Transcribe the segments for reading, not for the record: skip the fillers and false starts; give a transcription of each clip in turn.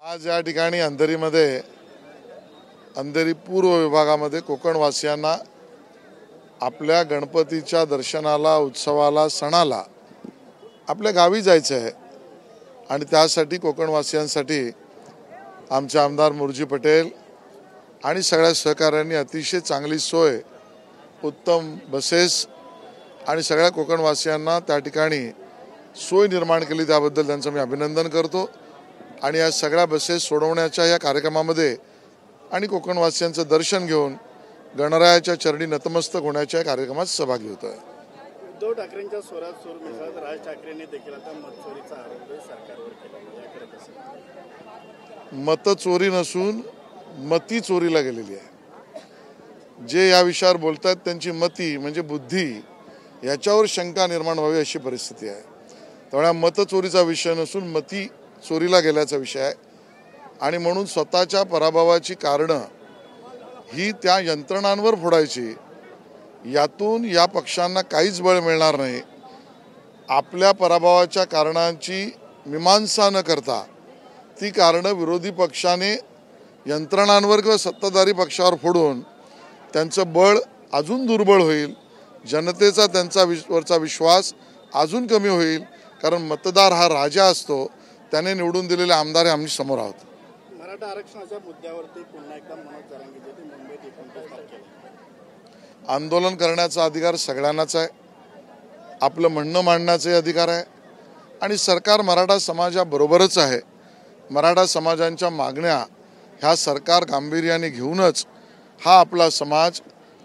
आज या ठिकाणी अंधेरीमध्ये अंधेरी पूर्व विभागामध्ये कोकणवासियांना आपल्या गणपतीच्या दर्शनाला, उत्सवाला, सणाला आपल्या गावी जायचं आहे आणि त्यासाठी कोकणवासियांसाठी आमचे आमदार मुरजी पटेल आणि सगळ्या सहकाऱ्यांनी अतिशय चांगली सोय, उत्तम बसेस आणि सगळ्या कोकणवासियांना त्या ठिकाणी सोय निर्माण केली, त्याबद्दल त्यांचं मी अभिनंदन करतो। आणि या सगळ्या बसेस सोडवण्याच्या या कार्यक्रमामध्ये आणि कोकणवासियांचं दर्शन घेऊन गणरायाच्या चरणी नतमस्तक होण्याच्या कार्यक्रमात सहभागी होतो आहे। उद्धव ठाकरेंच्या स्वरात सूर मिसळत राज ठाकरेंनी देखील आता मतचोरीचा आरोप सरकारवर केला। मतचोरी नसून मती चोरीला गेलेली आहे। जे या विषयावर बोलतात त्यांची मती म्हणजे बुद्धी याच्यावर शंका निर्माण व्हावी अशी परिस्थिती आहे। त्यामुळे मतचोरीचा विषय नसून मती चोरीला गेल्याचा विषय आहे आणि म्हणून स्वतःच्या पराभवाची कारणं ही त्या यंत्रणांवर फोडायची, यातून या पक्षांना काहीच बळ मिळणार नाही। आपल्या पराभवाच्या कारणांची मीमांसा न करता ती कारणं विरोधी पक्षाने यंत्रणांवर किंवा सत्ताधारी पक्षावर फोडून त्यांचं बळ अजून दुर्बळ होईल, जनतेचा त्यांच्यावरचा विश्वास अजून कमी होईल। कारण मतदार हा राजा असतो, त्याने निवडून दिलेले आमदार आम्ही समोर आहोत। मराठा आरक्षणाच्या मुद्द्यावरती पुन्हा एकदा मनोज जरांगे मुंबईत 29 तारखेला आंदोलन करण्याचा अधिकार सगळ्यांनाच आहे, आपलं म्हणणं मांडण्याचा अधिकार आहे आणि सरकार मराठा समाजाबरोबरच आहे। मराठा समाजांच्या मागण्या ह्या सरकार गांभीर्याने घेऊनच हा आपला समाज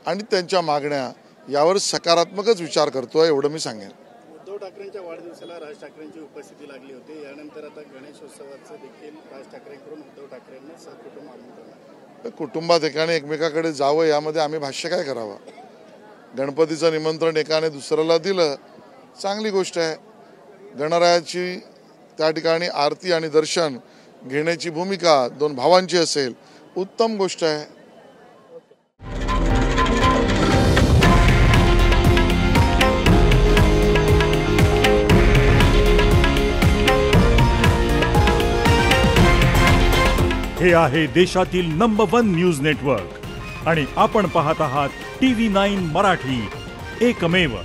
आणि त्यांच्या मागण्या यावर सकारात्मकच विचार करतोय, एवढं मी सांगेन। उद्धव ठाकरेंच्या वाढदिवसाला राज ठाकरेंची उपस्थिती लागली होती, यानंतर आता गणेशोत्सवाचं देखील राज ठाकरेंकडून उद्धव ठाकरेंना सहकुटुंब आमंत्रण। कुटुंबात एकाने एकमेकाकडे जावं यामध्ये आम्ही भाष्य काय करावं? गणपतीचं निमंत्रण एकाने दुसऱ्याला दिलं, चांगली गोष्ट आहे। गणरायाची त्या ठिकाणी आरती आणि दर्शन घेण्याची भूमिका दोन भावांची असेल, उत्तम गोष्ट आहे। हे आहे देशातील नंबर 1 न्यूज नेटवर्क आणि आपण पाहत आहात TV9 मराठी, एकमेव।